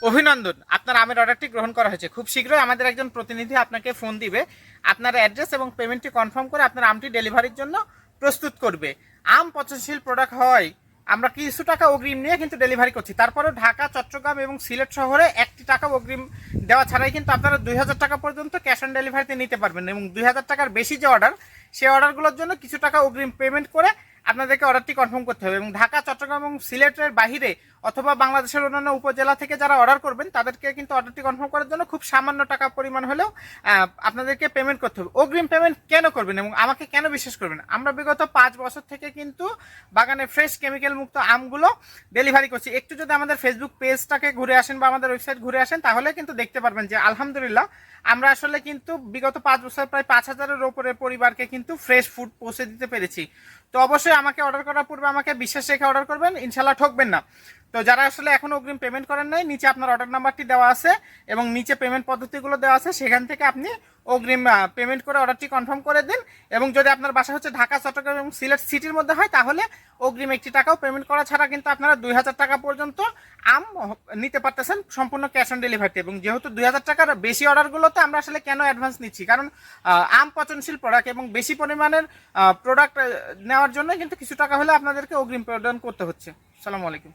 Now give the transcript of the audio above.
অভিনন্দন, আপনার আমের অর্ডারটি গ্রহণ করা হয়েছে। খুব শীঘ্রই আমাদের একজন প্রতিনিধি আপনাকে ফোন দিবে, আপনার অ্যাড্রেস এবং পেমেন্টটি কনফার্ম করে আপনার আমটি ডেলিভারির জন্য প্রস্তুত করবে। আম পচনশীল প্রোডাক্ট হয়, আমরা কিছু টাকা অগ্রিম নিয়ে কিন্তু ডেলিভারি করছি। তারপরেও ঢাকা, চট্টগ্রাম এবং সিলেট শহরে 1টি টাকা অগ্রিম দেওয়া ছাড়াই কিন্তু আপনারা 2000 টাকা পর্যন্ত ক্যাশ অন ডেলিভারিতে নিতে পারবেন, এবং 2000 টাকার বেশি যে অর্ডার, সেই অর্ডারগুলোর জন্য কিছু টাকা অগ্রিম পেমেন্ট করে আপনাদেরকে অর্ডারটি কনফার্ম করতে হবে। এবং ঢাকা, চট্টগ্রাম এবং সিলেটের বাহিরে অথবা বাংলাদেশের অন্যান্য উপজেলা থেকে যারা অর্ডার করবেন তাদেরকে কিন্তু অর্ডারটি কনফার্ম করার জন্য খুব সামান্য টাকা পরিমাণ হলেও আপনাদেরকে পেমেন্ট করতে হবে। অগ্রিম পেমেন্ট কেন করবেন এবং আমাকে কেন বিশ্বাস করবেন? আমরা বিগত 5 বছর থেকে কিন্তু বাগানে ফ্রেশ কেমিক্যাল মুক্ত আমগুলো ডেলিভারি করছি। একটু যদি আমাদের ফেসবুক পেজটাকে ঘুরে আসেন বা আমাদের ওয়েবসাইট ঘুরে আসেন তাহলে কিন্তু দেখতে পারবেন যে আলহামদুলিল্লাহ আমরা আসলে কিন্তু বিগত 5 বছর প্রায় 5000-এর উপরে পরিবারকে কিন্তু ফ্রেশ ফুড পৌঁছে দিতে পেরেছি। তো অবশ্যই আমাকে অর্ডার করার পূর্বে আমাকে বিশ্বাস রেখে অর্ডার করবেন, ইনশাল্লাহ ঠকবেন না। তো যারা আসলে এখন অগ্রিম পেমেন্ট করেন নাই, নিচে আপনার অর্ডার নাম্বারটি দেওয়া আছে এবং নিচে পেমেন্ট পদ্ধতিগুলো দেওয়া আছে, সেখান থেকে আপনি অগ্রিম পেমেন্ট করে অর্ডারটি কনফার্ম করে দিন। এবং যদি আপনার বাসা হচ্ছে ঢাকা, চট্টগ্রাম এবং সিলেট সিটির মধ্যে হয় তাহলে অগ্রিম 1টি টাকাও পেমেন্ট করা ছাড়া কিন্তু আপনারা 2000 টাকা পর্যন্ত আম নিতে পারতেছেন সম্পূর্ণ ক্যাশ অন ডেলিভারিতে। এবং যেহেতু 2000 টাকার বেশি অর্ডারগুলোতে আমরা আসলে কেন অ্যাডভান্স নিচ্ছি, কারণ আম পচনশীল প্রোডাক্ট এবং বেশি পরিমাণের প্রোডাক্ট নেওয়ার জন্য কিন্তু কিছু টাকা হলে আপনাদেরকে অগ্রিম প্রদান করতে হচ্ছে। আসসালামু আলাইকুম।